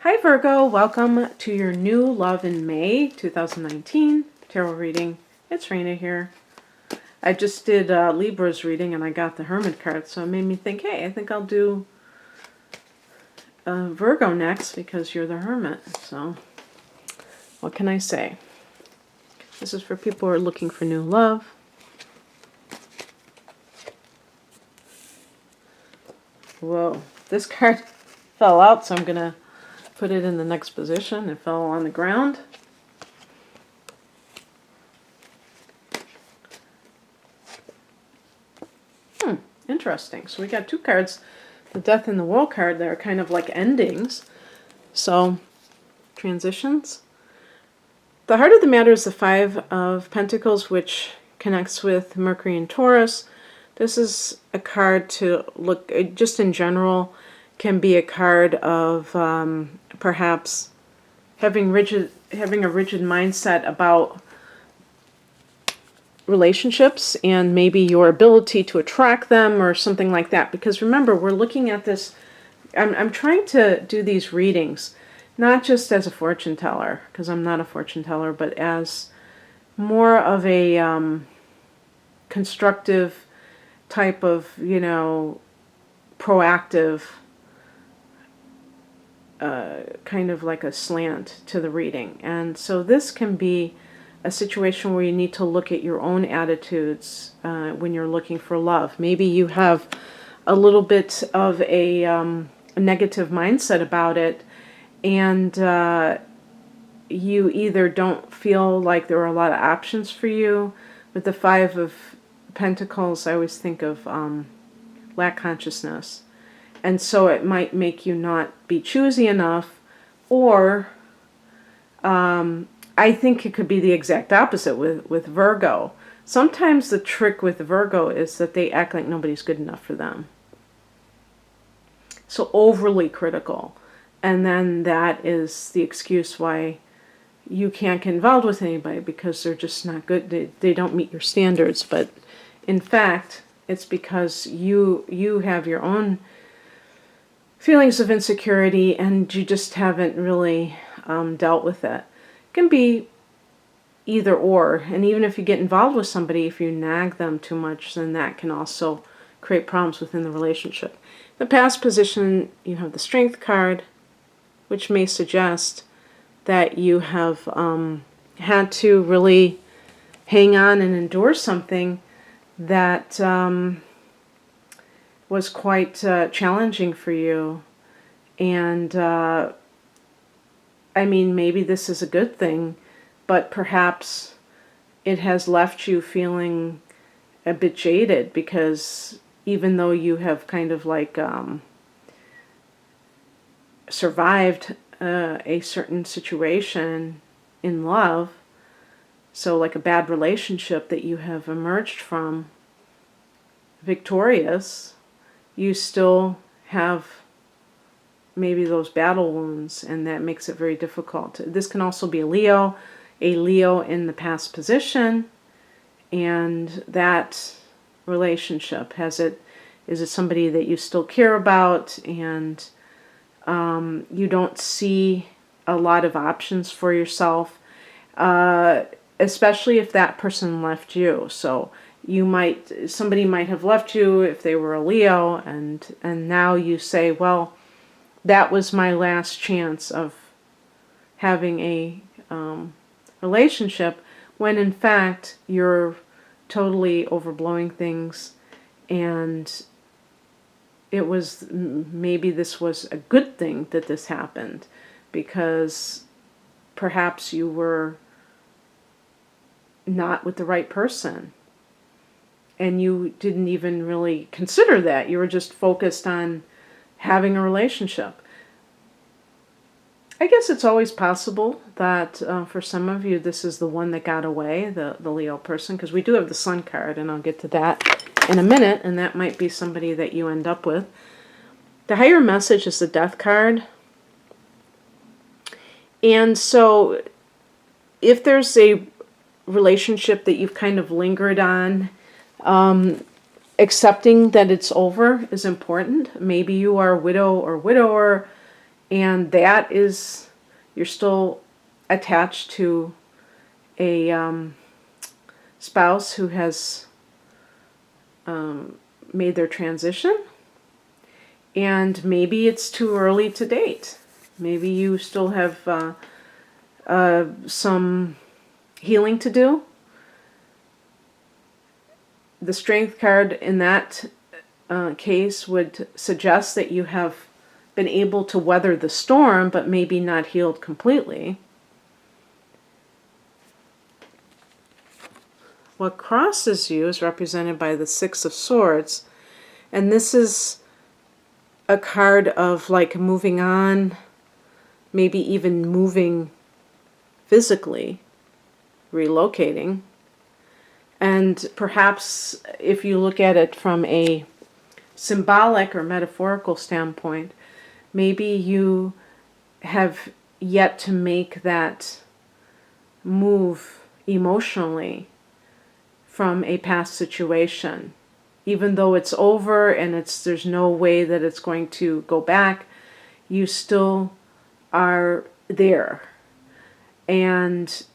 Hi Virgo, welcome to your new Love in May 2019 tarot reading. It's Raina here. I just did Libra's reading and I got the Hermit card, so it made me think, hey, I think I'll do Virgo next because you're the Hermit. So what can I say? This is for people who are looking for new love. Whoa, this card fell out, so I'm going to put it in the next position. It fell on the ground. Interesting. So we got two cards, the Death and the World card, that are kind of like endings. So, transitions. The heart of the matter is the Five of Pentacles, which connects with Mercury and Taurus. This is a card to look, just in general, can be a card of perhaps having a rigid mindset about relationships and maybe your ability to attract them or something like that. Because remember, we're looking at this, I'm trying to do these readings not just as a fortune teller, because I'm not a fortune teller, but as more of a constructive type of, proactive kind of like a slant to the reading. And so this can be a situation where you need to look at your own attitudes when you're looking for love. Maybe you have a little bit of a negative mindset about it, and you either don't feel like there are a lot of options for you. With the Five of Pentacles, I always think of lack consciousness. And so it might make you not be choosy enough, or I think it could be the exact opposite with Virgo. Sometimes the trick with Virgo is that they act like nobody's good enough for them. So overly critical. And then that is the excuse why you can't get involved with anybody, because they're just not good. They don't meet your standards. But in fact, it's because you have your own feelings of insecurity and you just haven't really dealt with it. It can be either or. And even if you get involved with somebody, if you nag them too much, then that can also create problems within the relationship. The past position, you have the Strength card, which may suggest that you have had to really hang on and endure something that was quite challenging for you. And I mean, maybe this is a good thing, but perhaps it has left you feeling a bit jaded, because even though you have kind of like survived a certain situation in love, so like a bad relationship that you have emerged from victorious, you still have maybe those battle wounds, and that makes it very difficult. This can also be a Leo in the past position, and that relationship, is it somebody that you still care about, and you don't see a lot of options for yourself, especially if that person left you. So somebody might have left you if they were a Leo, and now you say, well, that was my last chance of having a relationship, when in fact you're totally overblowing things, and it was, maybe this was a good thing that this happened, because perhaps you were not with the right person, and you didn't even really consider that. You were just focused on having a relationship. I guess it's always possible that for some of you this is the one that got away, the Leo person, because we do have the Sun card, and I'll get to that in a minute, and that might be somebody that you end up with. The higher message is the Death card. And so if there's a relationship that you've kind of lingered on, accepting that it's over is important. Maybe you are a widow or widower, And that is, you're still attached to a spouse who has made their transition. And maybe it's too early to date. Maybe you still have some healing to do. The Strength card in that case would suggest that you have been able to weather the storm, but maybe not healed completely. What crosses you is represented by the Six of Swords, and this is a card of like moving on, maybe even moving physically, relocating. And perhaps if you look at it from a symbolic or metaphorical standpoint, maybe you have yet to make that move emotionally from a past situation. Even though it's over and there's no way that it's going to go back, you still are there. And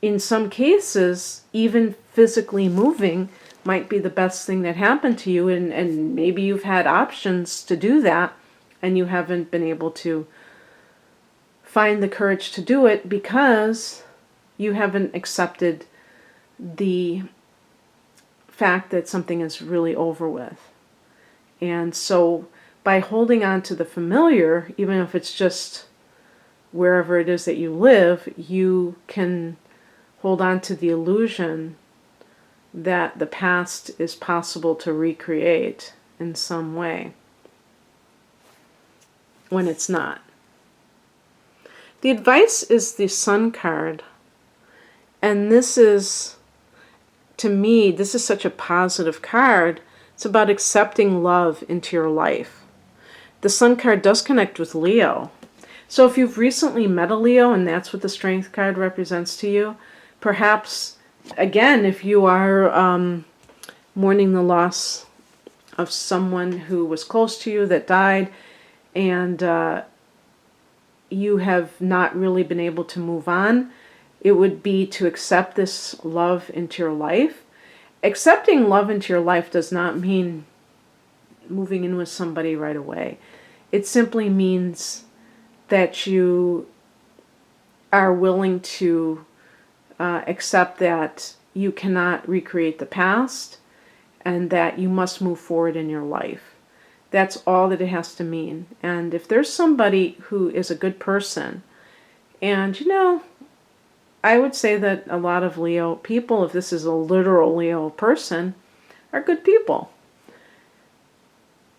in some cases, even physically moving might be the best thing that happened to you, and maybe you've had options to do that and you haven't been able to find the courage to do it because you haven't accepted the fact that something is really over with. And so by holding on to the familiar, even if it's just wherever it is that you live, you can hold on to the illusion that the past is possible to recreate in some way when it's not. The advice is the Sun card, and this is, to me, this is such a positive card. It's about accepting love into your life. The Sun card does connect with Leo. So if you've recently met a Leo and that's what the Strength card represents to you, perhaps, again, if you are mourning the loss of someone who was close to you that died, and you have not really been able to move on, it would be to accept this love into your life. Accepting love into your life does not mean moving in with somebody right away. It simply means that you are willing to accept that you cannot recreate the past and that you must move forward in your life. That's all that it has to mean. And if there's somebody who is a good person, and I would say that a lot of Leo people, if this is a literal Leo person, are good people.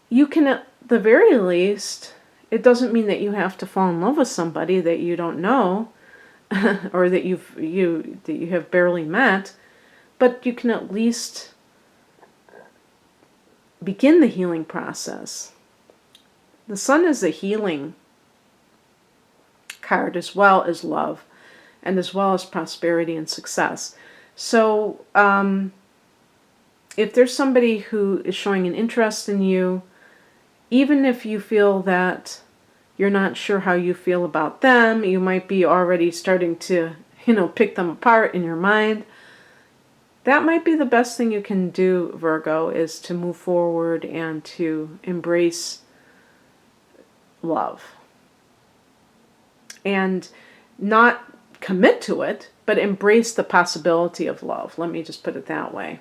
You can, at the very least, it doesn't mean that you have to fall in love with somebody that you don't know or that you have barely met, but you can at least begin the healing process. The Sun is a healing card as well as love and as well as prosperity and success. So if there's somebody who is showing an interest in you, even if you feel that you're not sure how you feel about them, you might be already starting to, pick them apart in your mind. That might be the best thing you can do, Virgo, is to move forward and to embrace love. And not commit to it, but embrace the possibility of love. Let me just put it that way.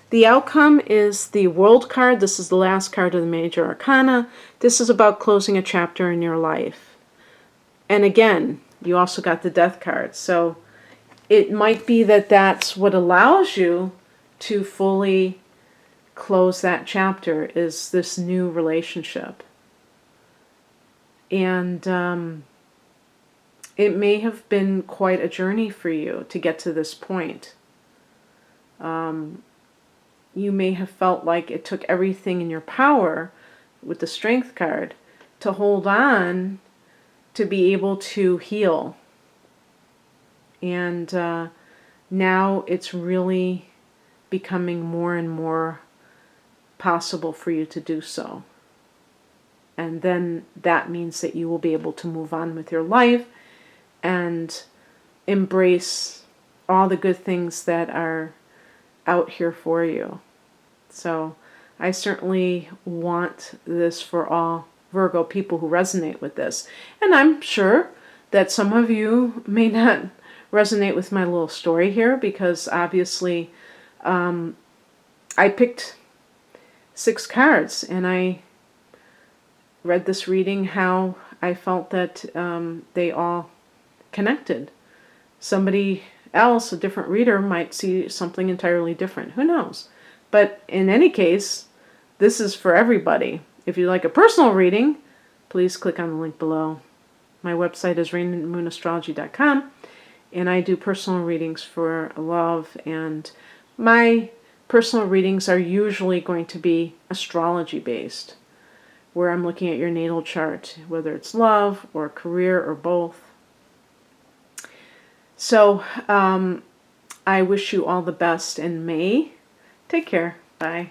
The outcome is the World card. This is the last card of the Major Arcana. This is about closing a chapter in your life. And again, you also got the Death card. So it might be that that's what allows you to fully close that chapter, is this new relationship. And it may have been quite a journey for you to get to this point. You may have felt like it took everything in your power with the Strength card to hold on to be able to heal. And now it's really becoming more and more possible for you to do so. And then that means that you will be able to move on with your life and embrace all the good things that are out here for you. So I certainly want this for all Virgo people who resonate with this. And I'm sure that some of you may not resonate with my little story here, because obviously I picked 6 cards and I read this reading how I felt that they all connected. Somebody else, a different reader, might see something entirely different. Who knows? But in any case, this is for everybody. If you'd like a personal reading, please click on the link below. My website is rainandmoonastrology.com, and I do personal readings for love, and my personal readings are usually going to be astrology based, where I'm looking at your natal chart, whether it's love or career or both. So I wish you all the best in May. Take care. Bye.